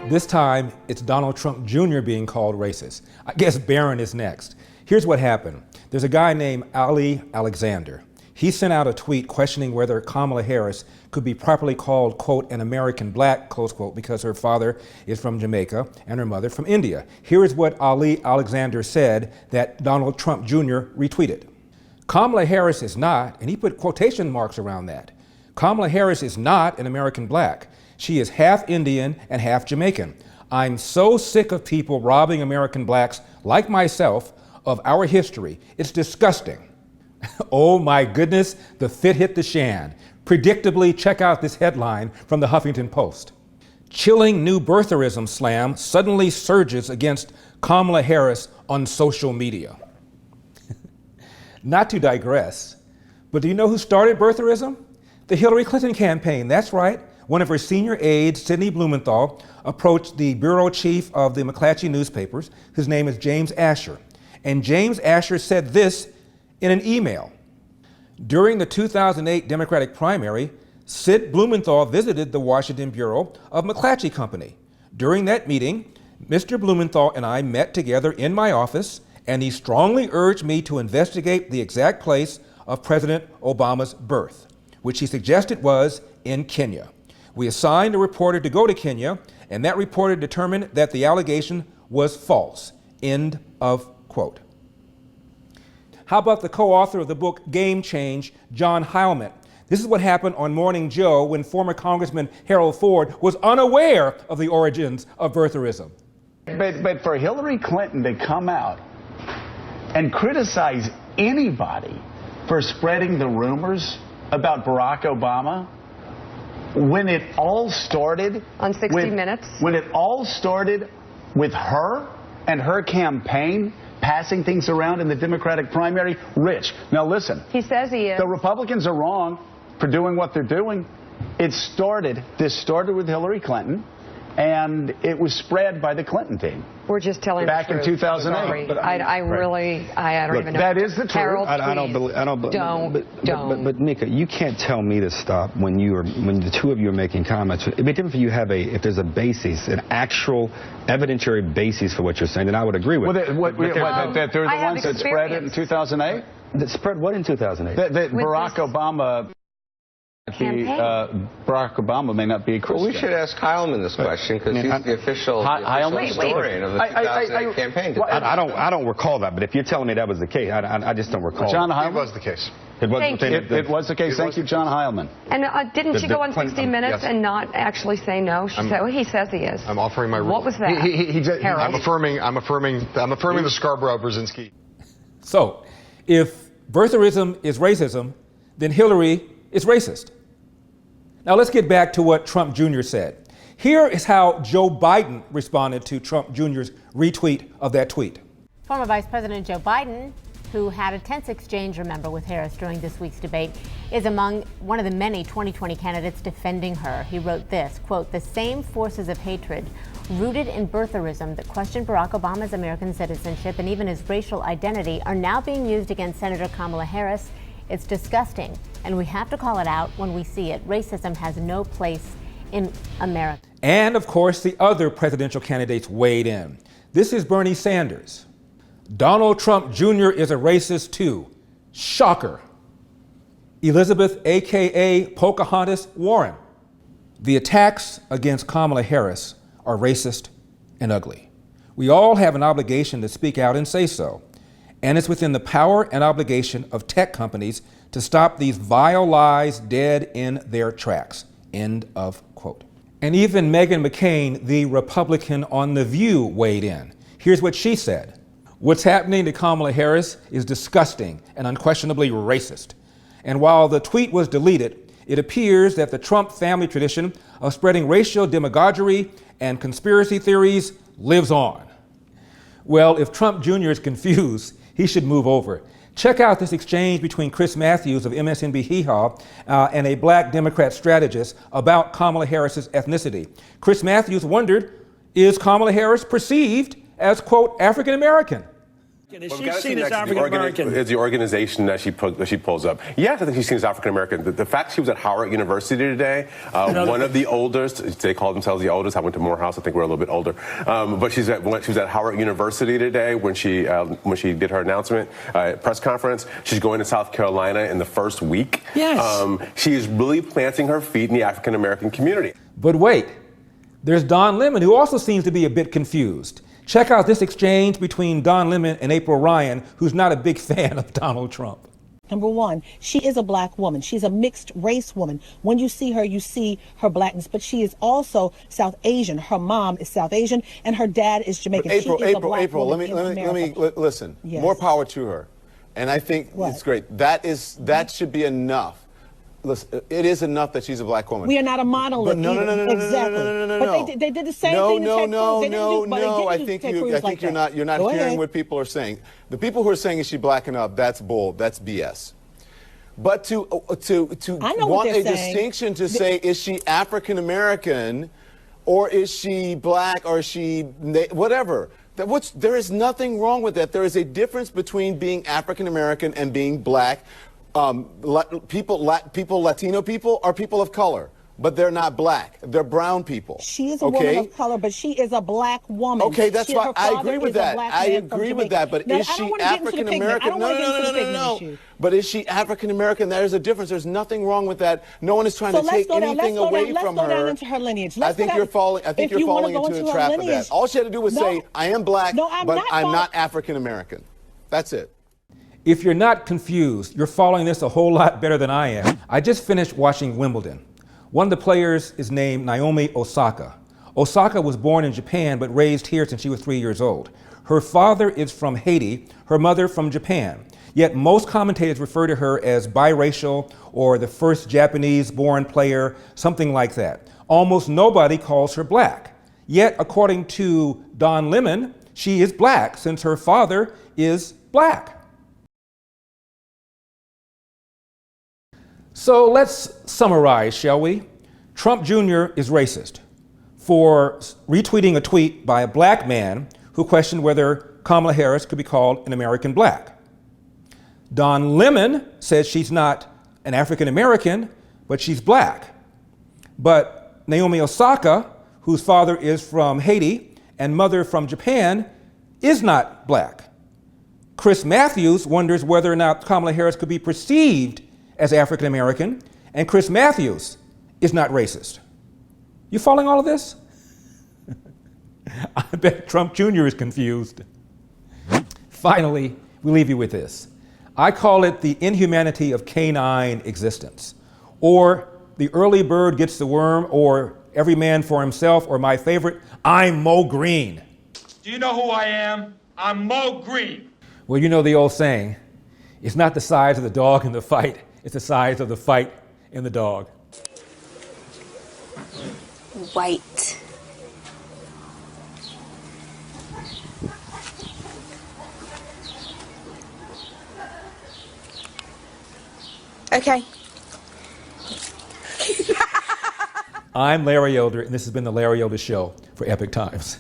This time, it's Donald Trump Jr. being called racist. I guess Barron is next. Here's what happened. There's a guy named Ali Alexander. He sent out a tweet questioning whether Kamala Harris could be properly called, quote, an American black, close quote, because her father is from Jamaica and her mother from India. Here is what Ali Alexander said that Donald Trump Jr. retweeted. Kamala Harris is not, and he put quotation marks around that. Kamala Harris is not an American black. She is half Indian and half Jamaican. I'm so sick of people robbing American blacks like myself of our history. It's disgusting. Oh my goodness, the fit hit the shan. Predictably, check out this headline from the Huffington Post. Chilling new birtherism slam suddenly surges against Kamala Harris on social media. Not to digress, but do you know who started birtherism? The Hillary Clinton campaign, that's right. One of her senior aides, Sidney Blumenthal, approached the bureau chief of the McClatchy newspapers, whose name is James Asher. And James Asher said this in an email. During the 2008 Democratic primary, Sid Blumenthal visited the Washington bureau of McClatchy Company. During that meeting, Mr. Blumenthal and I met together in my office, and he strongly urged me to investigate the exact place of President Obama's birth, which he suggested was in Kenya. We assigned a reporter to go to Kenya, and that reporter determined that the allegation was false. End of quote. How about the co-author of the book Game Change, John Heilman? This is what happened on Morning Joe when former Congressman Harold Ford was unaware of the origins of birtherism. But for Hillary Clinton to come out and criticize anybody for spreading the rumors about Barack Obama, when it all started on 60 Minutes, when it all started with her and her campaign passing things around in the Democratic primary. Rich, now listen. He says he is. The Republicans are wrong for doing what they're doing. This started with Hillary Clinton, and it was spread by the Clinton team. We're just telling back the truth. in 2008. Sorry. I don't even know. That is the truth. Harold, I don't believe. But Mika, you can't tell me to stop when the two of you are making comments. It'd be different if you have if there's a basis, an actual evidentiary basis for what you're saying, then I would agree with. That they're the ones that spread it in 2008. That spread what in 2008? That Barack Obama. Barack Obama may not be a Christian. Well, we should ask Heilman this question because he's the official historian of the 2008 campaign. I don't recall that, but if you're telling me that was the case, I just don't recall. John Heilman? It was the case. It was the case. Thank you, John Heilman. And didn't she go on 60 Minutes and not actually say no? So he says he is. I'm offering my. What was that? I'm affirming the Scarborough-Brzezinski. So, if birtherism is racism, then Hillary is racist. Now let's get back to what Trump Jr. said. Here is how Joe Biden responded to Trump Jr.'s retweet of that tweet. Former Vice President Joe Biden, who had a tense exchange, remember, with Harris during this week's debate, is among one of the many 2020 candidates defending her. He wrote this, quote, "The same forces of hatred rooted in birtherism that questioned Barack Obama's American citizenship and even his racial identity are now being used against Senator Kamala Harris. It's disgusting, and we have to call it out when we see it. Racism has no place in America." And of course, the other presidential candidates weighed in. This is Bernie Sanders. Donald Trump Jr. is a racist too. Shocker. Elizabeth, AKA Pocahontas Warren. The attacks against Kamala Harris are racist and ugly. We all have an obligation to speak out and say so. And it's within the power and obligation of tech companies to stop these vile lies dead in their tracks. End of quote. And even Meghan McCain, the Republican on The View, weighed in. Here's what she said. What's happening to Kamala Harris is disgusting and unquestionably racist. And while the tweet was deleted, it appears that the Trump family tradition of spreading racial demagoguery and conspiracy theories lives on. Well, if Trump Jr. is confused, he should move over. Check out this exchange between Chris Matthews of MSNBC Hee-Haw and a black Democrat strategist about Kamala Harris's ethnicity. Chris Matthews wondered, is Kamala Harris perceived as, quote, African American? Is she seen as African American? Is the organization that she pulls up? Yes, I think she's seen as African American. The fact she was at Howard University today, one of the oldest, they call themselves the oldest. I went to Morehouse. I think we're a little bit older. But she was at Howard University today when she did her announcement press conference. She's going to South Carolina in the first week. Yes. She is really planting her feet in the African American community. But wait, there's Don Lemon, who also seems to be a bit confused. Check out this exchange between Don Lemon and April Ryan, who's not a big fan of Donald Trump. Number one, she is a black woman. She's a mixed race woman. When you see her blackness, but she is also South Asian. Her mom is South Asian and her dad is Jamaican. April, let me listen. Yes. More power to her. And I think it's great. That should be enough. Listen, it is enough that she's a black woman. We are not a monolith. No. Exactly. But they did the same thing. No. I think you're not hearing what people are saying. The people who are saying is she black enough, that's bull. That's BS. But to want a distinction to say is she African American, or is she black, or is she whatever. There is nothing wrong with that. There is a difference between being African American and being black. Latino people are people of color, but they're not black. They're brown people. She is a woman of color, but she is a black woman. Okay, that's why I agree with that. I agree with that. But is she African American? No. But is she African American? There is a difference. There's nothing wrong with that. No one is trying to take anything away from her. Let's go down into her lineage. I think you're falling into a trap of that. All she had to do was say, "I am black, but I'm not African American." That's it. If you're not confused, you're following this a whole lot better than I am. I just finished watching Wimbledon. One of the players is named Naomi Osaka. Osaka was born in Japan but raised here since she was 3 years old. Her father is from Haiti, her mother from Japan. Yet most commentators refer to her as biracial or the first Japanese-born player, something like that. Almost nobody calls her black. Yet, according to Don Lemon, she is black since her father is black. So let's summarize, shall we? Trump Jr. is racist for retweeting a tweet by a black man who questioned whether Kamala Harris could be called an American black. Don Lemon says she's not an African American, but she's black. But Naomi Osaka, whose father is from Haiti and mother from Japan, is not black. Chris Matthews wonders whether or not Kamala Harris could be perceived as African American, and Chris Matthews is not racist. You following all of this? I bet Trump Jr. is confused. Finally, we leave you with this. I call it the inhumanity of canine existence, or the early bird gets the worm, or every man for himself, or my favorite, I'm Mo Green. Do you know who I am? I'm Mo Green. Well, you know the old saying, it's not the size of the dog in the fight, it's the size of the fight in the dog. White. Okay. I'm Larry Elder, and this has been the Larry Elder Show for Epic Times.